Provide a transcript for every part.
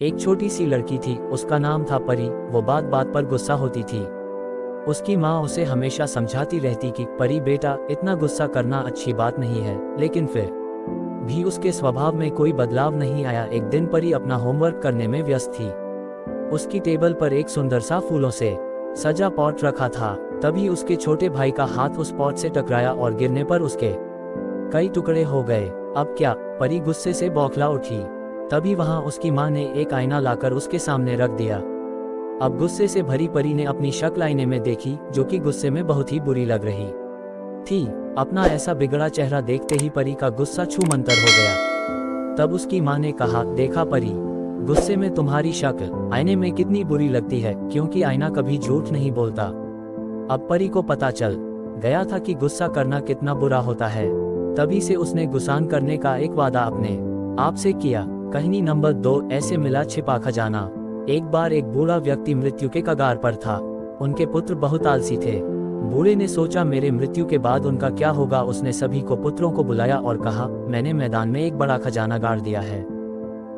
एक छोटी सी लड़की थी, उसका नाम था परी। वो बात बात पर गुस्सा होती थी। उसकी माँ उसे हमेशा समझाती रहती कि परी बेटा, इतना गुस्सा करना अच्छी बात नहीं है, लेकिन फिर भी उसके स्वभाव में कोई बदलाव नहीं आया। एक दिन परी अपना होमवर्क करने में व्यस्त थी। उसकी टेबल पर एक सुंदर सा फूलों से सजा पॉट रखा था। तभी उसके छोटे भाई का हाथ उस पॉट से टकराया और गिरने पर उसके कई टुकड़े हो गए। अब क्या? परी गुस्से से बौखला उठी। तभी वहां उसकी माँ ने एक आईना लाकर उसके सामने रख दिया। अब गुस्से से भरी परी ने अपनी शक्ल आईने में देखी, जो कि गुस्से में बहुत ही बुरी लग रही थी। अपना ऐसा बिगड़ा चेहरा देखते ही परी का गुस्सा छूमंतर हो गया। तब उसकी माँ ने कहा, देखा परी, गुस्से में तुम्हारी शक्ल आईने में कितनी बुरी लगती है, क्योंकि आईना कभी झूठ नहीं बोलता। अब परी को पता चल गया था कि गुस्सा करना कितना बुरा होता है। तभी से उसने गुस्सा करने का एक वादा अपने आप से किया। कहानी नंबर 2, ऐसे मिला छिपा खजाना। एक बार एक बूढ़ा व्यक्ति मृत्यु के कगार पर था। उनके पुत्र बहुत आलसी थे। बूढ़े ने सोचा, मेरे मृत्यु के बाद उनका क्या होगा। उसने सभी को पुत्रों को बुलाया और कहा, मैंने मैदान में एक बड़ा खजाना गाड़ दिया है।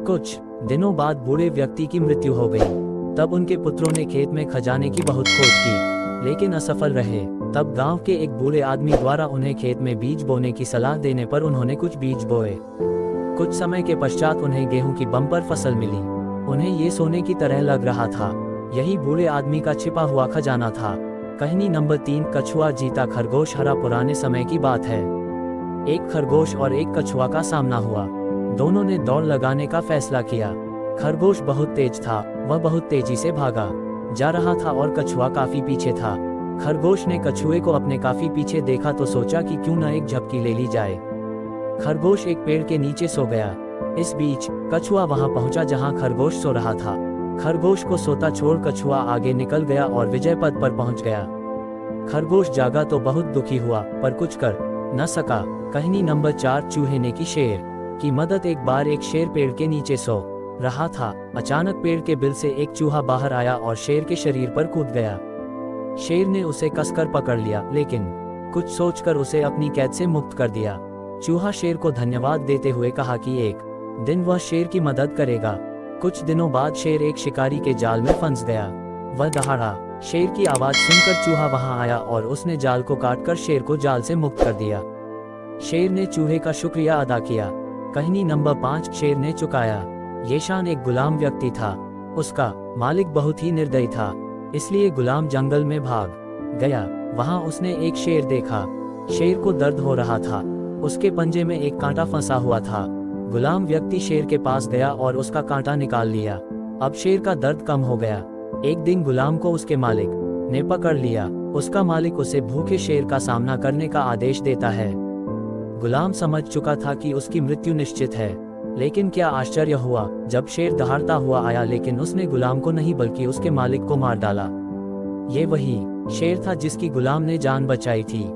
कुछ दिनों बाद बूढ़े व्यक्ति की मृत्यु हो गई। तब उनके पुत्रों ने खेत में खजाने की बहुत खोज की, लेकिन असफल रहे। तब गांव के एक बूढ़े आदमी द्वारा उन्हें खेत में बीज बोने की सलाह देने पर उन्होंने कुछ बीज बोए। कुछ समय के पश्चात उन्हें गेहूं की बम्पर फसल मिली। उन्हें ये सोने की तरह लग रहा था। यही बूढ़े आदमी का छिपा हुआ खजाना था। कहानी नंबर 3, कछुआ जीता खरगोश हरा। पुराने समय की बात है। एक खरगोश और एक कछुआ का सामना हुआ। दोनों ने दौड़ लगाने का फैसला किया। खरगोश बहुत तेज था, वह बहुत तेजी से भागा जा रहा था और कछुआ काफी पीछे था। खरगोश ने कछुए को अपने काफी पीछे देखा तो सोचा कि क्यों न एक झपकी ले ली जाए। खरगोश एक पेड़ के नीचे सो गया। इस बीच कछुआ वहां पहुंचा जहां खरगोश सो रहा था। खरगोश को सोता छोड़ कछुआ आगे निकल गया और विजय पद पर पहुंच गया। खरगोश जागा तो बहुत दुखी हुआ, पर कुछ कर न सका। कहानी नंबर 4, चूहे ने की शेर की मदद। एक बार एक शेर पेड़ के नीचे सो रहा था। अचानक पेड़ के बिल से एक चूहा बाहर आया और शेर के शरीर पर कूद गया। शेर ने उसे कसकर पकड़ लिया, लेकिन कुछ सोचकर उसे अपनी कैद से मुक्त कर दिया। चूहा शेर को धन्यवाद देते हुए कहा कि एक दिन वह शेर की मदद करेगा। कुछ दिनों बाद शेर एक शिकारी के जाल में फंस गया। वह दहाड़ा। शेर की आवाज सुनकर चूहा वहां आया और उसने जाल को काटकर शेर को जाल से मुक्त कर दिया। शेर ने चूहे का शुक्रिया अदा किया। कहानी नंबर 5, शेर ने चुकाया। येशान एक गुलाम व्यक्ति था। उसका मालिक बहुत ही निर्दयी था, इसलिए गुलाम जंगल में भाग गया। वहां उसने एक शेर देखा। शेर को दर्द हो रहा था। उसके पंजे में एक कांटा फंसा हुआ था। गुलाम व्यक्ति शेर के पास गया और उसका कांटा निकाल लिया। अब शेर का दर्द कम हो गया। एक दिन गुलाम को उसके मालिक ने पकड़ लिया। उसका मालिक उसे भूखे शेर का सामना करने का आदेश देता है। गुलाम समझ चुका था कि उसकी मृत्यु निश्चित है, लेकिन क्या आश्चर्य हुआ जब शेर दहाड़ता हुआ आया, लेकिन उसने गुलाम को नहीं बल्कि उसके मालिक को मार डाला। ये वही शेर था जिसकी गुलाम ने जान बचाई थी।